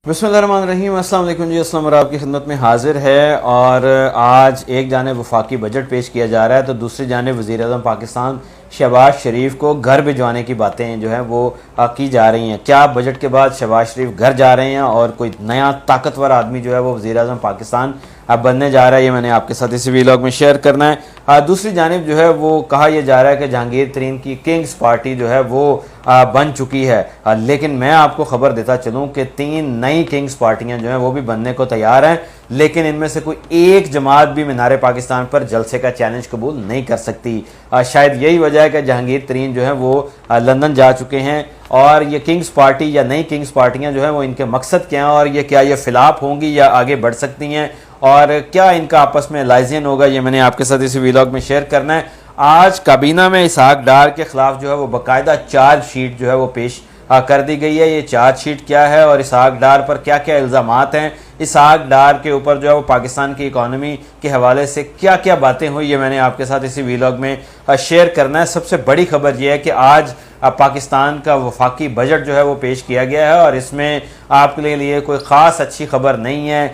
बिस्मिल्लाहिर्रहमानिर्रहीम। अस्सलाम वालेकुम जी। अस्सलाम आपकी खिदमत में हाजिर है। और आज एक जानिब वफाकी बजट पेश किया जा रहा है तो दूसरी जानिब वज़ीर आज़म पाकिस्तान शहबाज शरीफ को घर भिजवाने की बातें जो है वो की जा रही हैं। क्या बजट के बाद शहबाज शरीफ घर जा रहे हैं और कोई नया ताकतवर आदमी जो है वो वज़ीर आज़म पाकिस्तान अब बनने जा रहा है, ये मैंने आपके साथ इसी वीलॉग में शेयर करना है। दूसरी जानिब जो है वो कहा यह जा रहा है कि जहांगीर तरीन की किंग्स पार्टी जो है वो बन चुकी है। लेकिन मैं आपको खबर देता चलूँ कि 3 नई किंग्स पार्टियां जो हैं वो भी बनने को तैयार हैं, लेकिन इनमें से कोई एक जमात भी मीनार पाकिस्तान पर जलसे का चैलेंज कबूल नहीं कर सकती। शायद यही वजह है कि जहांगीर तरीन जो है वो लंदन जा चुके हैं। और ये किंग्स पार्टी या नई किंग्स पार्टियां जो है वो इनके मकसद क्या हैं और ये क्या ये फिलाप होंगी या आगे बढ़ सकती हैं और क्या इनका आपस में लाइजन होगा, ये मैंने आपके साथ इसी वीलॉग में शेयर करना है। आज काबीना में इसहाक डार के खिलाफ जो है वो बाकायदा चार्जशीट जो है वो पेश कर दी गई है। ये चार्जशीट क्या है और इसहाक डार पर क्या क्या इल्ज़ामात हैं, इसहाक डार के ऊपर जो है वो पाकिस्तान की इकॉनमी के हवाले से क्या क्या बातें हुई, ये मैंने आपके साथ इसी वीलॉग में शेयर करना है। सबसे बड़ी खबर यह है कि आज पाकिस्तान का वफाकी बजट जो है वो पेश किया गया है और इसमें आपके लिए कोई ख़ास अच्छी खबर नहीं है।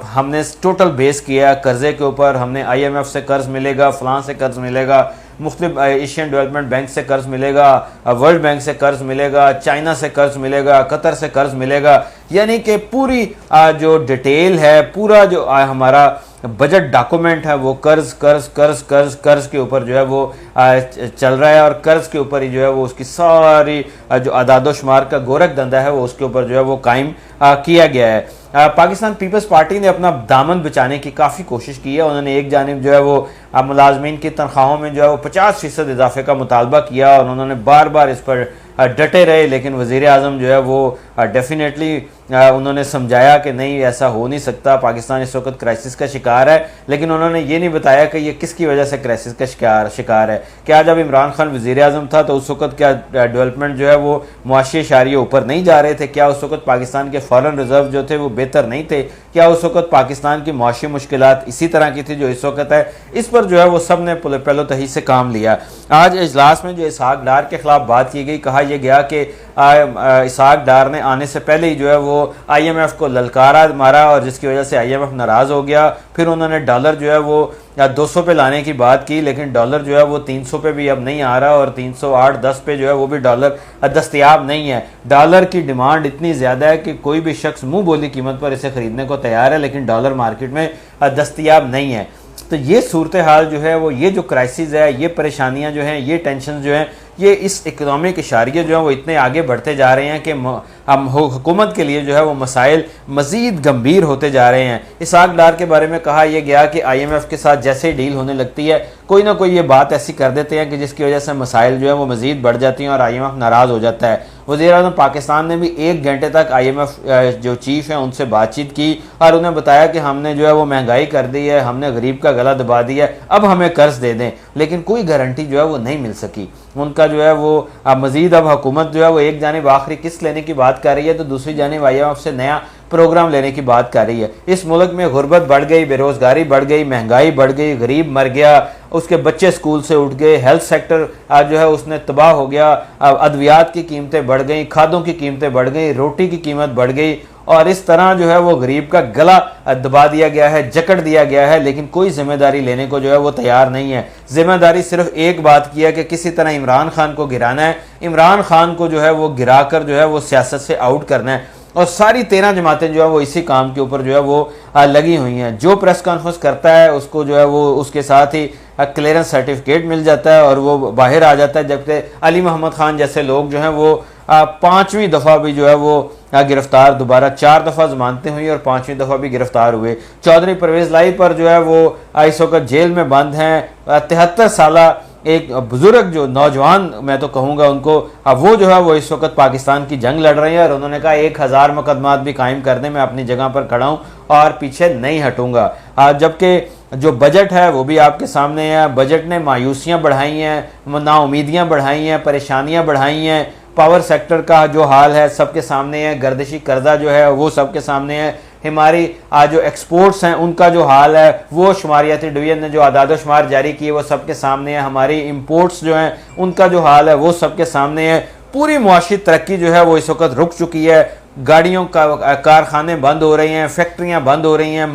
हमने टोटल बेस किया कर्ज़े के ऊपर। हमने IMF से कर्ज़ मिलेगा, फ़लाँ से कर्ज़ मिलेगा, मुख्तलिफ एशियन डेवलपमेंट बैंक से कर्ज़ मिलेगा, वर्ल्ड बैंक से कर्ज़ मिलेगा, चाइना से कर्ज़ मिलेगा, कतर से कर्ज़ मिलेगा, यानी कि पूरी जो डिटेल है, पूरा जो हमारा बजट डॉक्यूमेंट है वो कर्ज कर्ज कर्ज कर्ज कर्ज के ऊपर जो है वो चल रहा है। और कर्ज के ऊपर ही जो है वो उसकी सारी जो अदादो शुमार का गोरख धंधा है वो उसके ऊपर जो है वो कायम किया गया है। पाकिस्तान पीपल्स पार्टी ने अपना दामन बचाने की काफ़ी कोशिश की है। उन्होंने एक जानिब जो है वो मुलाजमीन की तनख्वाहों में जो है वो 50% इजाफे का मुतालबा किया और उन्होंने बार बार इस पर डटे रहे, लेकिन वज़ीर आज़म जो है वो डेफिनेटली उन्होंने समझाया कि नहीं ऐसा हो नहीं सकता, पाकिस्तान इस वक्त क्राइसिस का शिकार है। लेकिन उन्होंने ये नहीं बताया कि ये किसकी वजह से क्राइसिस का शिकार है। क्या जब इमरान खान वज़ीर आज़म था तो उस वक्त क्या डेवलपमेंट जो है वो मुआशी इशारे ऊपर नहीं जा रहे थे? क्या उस वक्त पाकिस्तान के फॉरेन रिजर्व जो थे वो बेहतर नहीं थे? क्या उस वक्त पाकिस्तान की मुआशी मुश्किलात इसी तरह की थी जो इस वक्त है? इस पर जो है वो सब ने पहलो तही से काम लिया। आज इजलास में जो इसहाक डार के खिलाफ बात की गई, कहा यह गया कि इसहाक डार ने आने से पहले ही जो है वो IMF को ललकारा मारा और जिसकी वजह से IMF नाराज़ हो गया। फिर उन्होंने डॉलर जो है वो 200 पे लाने की बात की, लेकिन डॉलर जो है वो 300 पे भी अब नहीं आ रहा और 308-10 पे जो है वो भी डॉलर दस्तयाब नहीं है। डॉलर की डिमांड इतनी ज़्यादा है कि कोई भी शख्स मुंह बोली कीमत पर इसे ख़रीदने को तैयार है, लेकिन डॉलर मार्केट में दस्तयाब नहीं है। तो ये सूरत हाल जो है वो, ये जो क्राइसिस है, ये परेशानियां जो हैं, ये टेंशन जो हैं, ये इस इकनॉमिक इशारे जो हैं वो इतने आगे बढ़ते जा रहे हैं कि हम हुकूमत के लिए जो है वो मसाइल मज़ीद गंभीर होते जा रहे हैं। इसहाक डार के बारे में कहा यह गया कि IMF के साथ जैसे ही डील होने लगती है कोई ना कोई ये बात ऐसी कर देते हैं कि जिसकी वजह से मसाइल जो है वो मज़ीद बढ़ जाती हैं और IMF नाराज़ हो जाता है। वज़ीर आज़म पाकिस्तान ने भी 1 घंटे तक IMF जो चीफ़ हैं उनसे बातचीत की और उन्हें बताया कि हमने जो है वो महंगाई कर दी है, हमने गरीब का गला दबा दिया है, अब हमें कर्ज दे दें। लेकिन कोई गारंटी जो है वो नहीं मिल सकी। उनका जो है वो मज़ीद अब हुकूमत जो है वो एक जानिब आखिरी किस्त लेने की बात कर रही है तो दूसरी जानिब IMF से नया प्रोग्राम लेने की बात कर रही है। इस मुल्क में गुर्बत बढ़ गई, बेरोजगारी बढ़ गई, महंगाई बढ़ गई, गरीब मर गया, उसके बच्चे स्कूल से उठ गए, हेल्थ सेक्टर जो है उसने तबाह हो गया, अद्वियात की कीमतें बढ़ गई, खादों की कीमतें बढ़ गई, रोटी की कीमत बढ़ गई और इस तरह जो है वो गरीब का गला दबा दिया गया है, जकड़ दिया गया है। लेकिन कोई जिम्मेदारी लेने को जो है वो तैयार नहीं है। जिम्मेदारी सिर्फ एक बात की है कि किसी तरह इमरान खान को गिराना है, इमरान खान को जो है वो गिराकर जो है वो सियासत से आउट करना है। और सारी 13 जमातें जो है वो इसी काम के ऊपर जो है वो लगी हुई हैं। जो प्रेस कॉन्फ्रेंस करता है उसको जो है वो उसके साथ ही क्लियरेंस सर्टिफिकेट मिल जाता है और वो बाहर आ जाता है, जबकि अली मोहम्मद खान जैसे लोग जो हैं वो 5वीं दफ़ा भी जो है वो गिरफ्तार, दोबारा 4 दफ़ा जमानतें हुई और 5वीं दफ़ा भी गिरफ्तार हुए। चौधरी परवेज़ लाई पर जो है वो इस वक्त जेल में बंद हैं। 73 साल एक बुजुर्ग जो नौजवान मैं तो कहूँगा उनको, वो जो है वो इस वक्त पाकिस्तान की जंग लड़ रहे हैं और उन्होंने कहा 1000 मुकदमात भी कायम कर दें, मैं अपनी जगह पर खड़ा हूँ और पीछे नहीं हटूंगा। जबकि जो बजट है वो भी आपके सामने है। बजट ने मायूसियाँ बढ़ाई हैं, नाउमीदियाँ बढ़ाई हैं, परेशानियाँ बढ़ाई हैं। पावर सेक्टर का जो हाल है सबके सामने है, गर्दिशी कर्जा जो है वो सबके सामने है। हमारी जो एक्सपोर्ट्स हैं उनका जो हाल है वो शुमारियाती डिवीजन ने जो आदाद शुमार जारी किए वो सबके सामने है। हमारी इंपोर्ट्स जो हैं उनका जो हाल है वो सबके सामने है। पूरी मुआशी तरक्की जो है वो इस वक्त रुक चुकी है। गाड़ियों का कारखाने बंद हो रहे हैं, फैक्ट्रियां बंद हो रही हैं,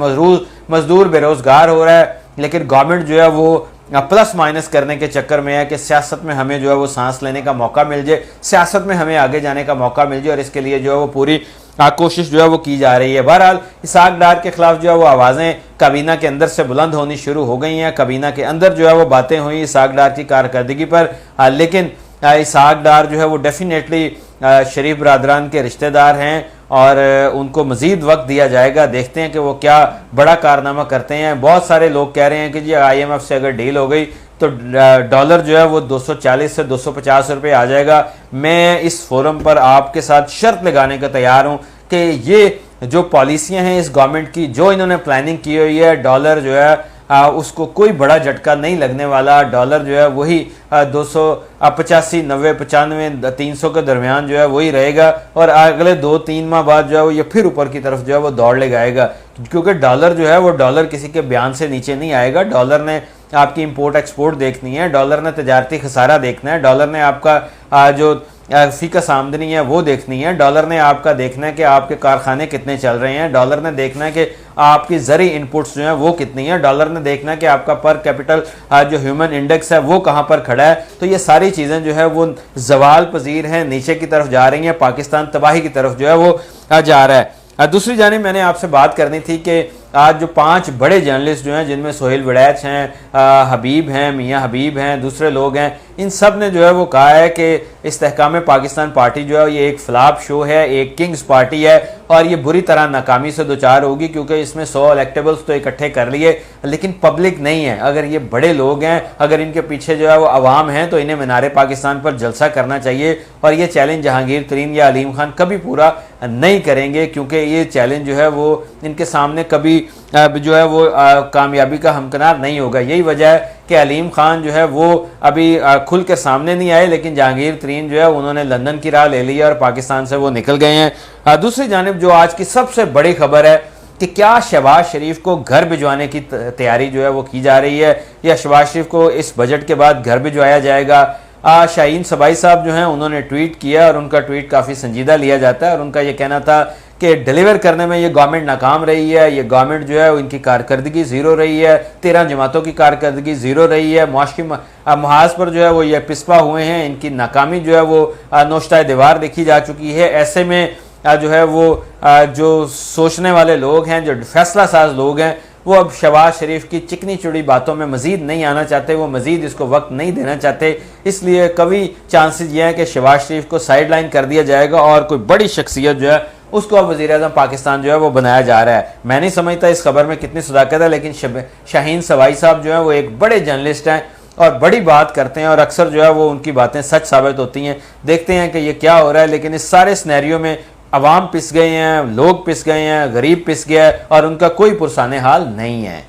मजदूर बेरोजगार हो रहा है, लेकिन गवर्नमेंट जो है वो प्लस माइनस करने के चक्कर में है कि सियासत में हमें जो है वो सांस लेने का मौका मिल जाए, सियासत में हमें आगे जाने का मौका मिल जाए, और इसके लिए जो है वो पूरी कोशिश जो है वो की जा रही है। बहरहाल इसहाक डार के खिलाफ जो है वो आवाज़ें काबीना के अंदर से बुलंद होनी शुरू हो गई हैं। काबीना के अंदर जो है वो बातें हुई इसहाक डार की कारकर्दगी पर, लेकिन इसहाक डार जो है वो डेफिनेटली शरीफ बरादरान के रिश्तेदार हैं और उनको मज़ीद वक्त दिया जाएगा। देखते हैं कि वो क्या बड़ा कारनामा करते हैं। बहुत सारे लोग कह रहे हैं कि जी IMF से अगर डील हो गई तो डॉलर जो है वो 240 से 250 रुपये आ जाएगा। मैं इस फोरम पर आपके साथ शर्त लगाने का तैयार हूँ कि ये जो पॉलिसियाँ हैं इस गवर्नमेंट की, जो इन्होंने प्लानिंग की हुई है, डॉलर जो है उसको कोई बड़ा झटका नहीं लगने वाला। डॉलर जो है वही 285, 90, 95, 300 के दरमियान जो है वही रहेगा, और अगले 2-3 माह बाद जो है वो ये फिर ऊपर की तरफ जो है वो दौड़ ले जाएगा, क्योंकि डॉलर जो है वो डॉलर किसी के बयान से नीचे नहीं आएगा। डॉलर ने आपकी इंपोर्ट एक्सपोर्ट देखनी है, डॉलर ने तजारती खसारा देखना है, डॉलर ने आपका जो फीकस आमदनी है वो देखनी है, डॉलर ने आपका देखना है कि आपके कारखाने कितने चल रहे हैं, डॉलर ने देखना है कि आपकी ज़री इनपुट्स जो हैं वो कितनी है, डॉलर ने देखना है कि आपका पर कैपिटल जो ह्यूमन इंडेक्स है वो कहाँ पर खड़ा है। तो ये सारी चीज़ें जो है वो जवाल पजीर हैं, नीचे की तरफ जा रही हैं, पाकिस्तान तबाही की तरफ जो है वो जा रहा है। दूसरी जानिब मैंने आपसे बात करनी थी कि आज जो 5 बड़े जर्नलिस्ट जो हैं, जिनमें सोहेल वड़ैच हैं, हबीब हैं, मियाँ हबीब हैं, दूसरे लोग हैं, इन सब ने जो है वो कहा है कि इस्तेहकाम पाकिस्तान पार्टी जो है ये एक फ्लॉप शो है, एक किंग्स पार्टी है, और ये बुरी तरह नाकामी से दोचार होगी, क्योंकि इसमें 100 इलेक्टेबल्स तो इकट्ठे कर लिए लेकिन पब्लिक नहीं है। अगर ये बड़े लोग हैं, अगर इनके पीछे जो है वो अवाम है, तो इन्हें मीनार पाकिस्तान पर जलसा करना चाहिए, और ये चैलेंज जहांगीर तरीन या अलीम खान कभी पूरा नहीं करेंगे, क्योंकि ये चैलेंज जो है वो इनके सामने कभी जो है वो कामयाबी का हमकिनार नहीं होगा। यही वजह है कि अलीम खान जो है वो अभी खुल के सामने नहीं आए, लेकिन जहांगीर तरीन जो है उन्होंने लंदन की राह ले ली और पाकिस्तान से वो निकल गए हैं। दूसरी जानिब जो आज की सबसे बड़ी खबर है कि क्या शहबाज शरीफ को घर भिजवाने की तैयारी जो है वो की जा रही है, या शहबाज शरीफ को इस बजट के बाद घर भिजवाया जाएगा। शाहीन सबाई साहब जो हैं उन्होंने ट्वीट किया, और उनका ट्वीट काफ़ी संजीदा लिया जाता है, और उनका ये कहना था कि डिलीवर करने में ये गवर्नमेंट नाकाम रही है, ये गवर्नमेंट जो है इनकी कारकर्दगी ज़ीरो रही है, 13 जमातों की कारकर्दगी ज़ीरो रही है, मुआशी महाज पर जो है वो ये पिस्पा हुए हैं, इनकी नाकामी जो है वो नोश्ता दीवार देखी जा चुकी है। ऐसे में जो है वो जो सोचने वाले लोग हैं, जो फैसला साज लोग हैं, वो अब शहबाज शरीफ की चिकनी चुड़ी बातों में मजीद नहीं आना चाहते, वो मजीद इसको वक्त नहीं देना चाहते। इसलिए कभी चांसेस ये हैं कि शहबाज शरीफ को साइड लाइन कर दिया जाएगा और कोई बड़ी शख्सियत जो है उसको अब वज़ीर-ए-आज़म पाकिस्तान जो है वो बनाया जा रहा है। मैं नहीं समझता इस खबर में कितनी सदाकत है, लेकिन शाहीन सवाई साहब जो है वो एक बड़े जर्नलिस्ट हैं और बड़ी बात करते हैं, और अक्सर जो है वो उनकी बातें सच साबित होती हैं। देखते हैं कि ये क्या हो रहा है, लेकिन इस सारे सिनेरियो में अवाम पिस गए हैं, लोग पिस गए हैं, गरीब पिस गया है, और उनका कोई पुरसाने हाल नहीं है।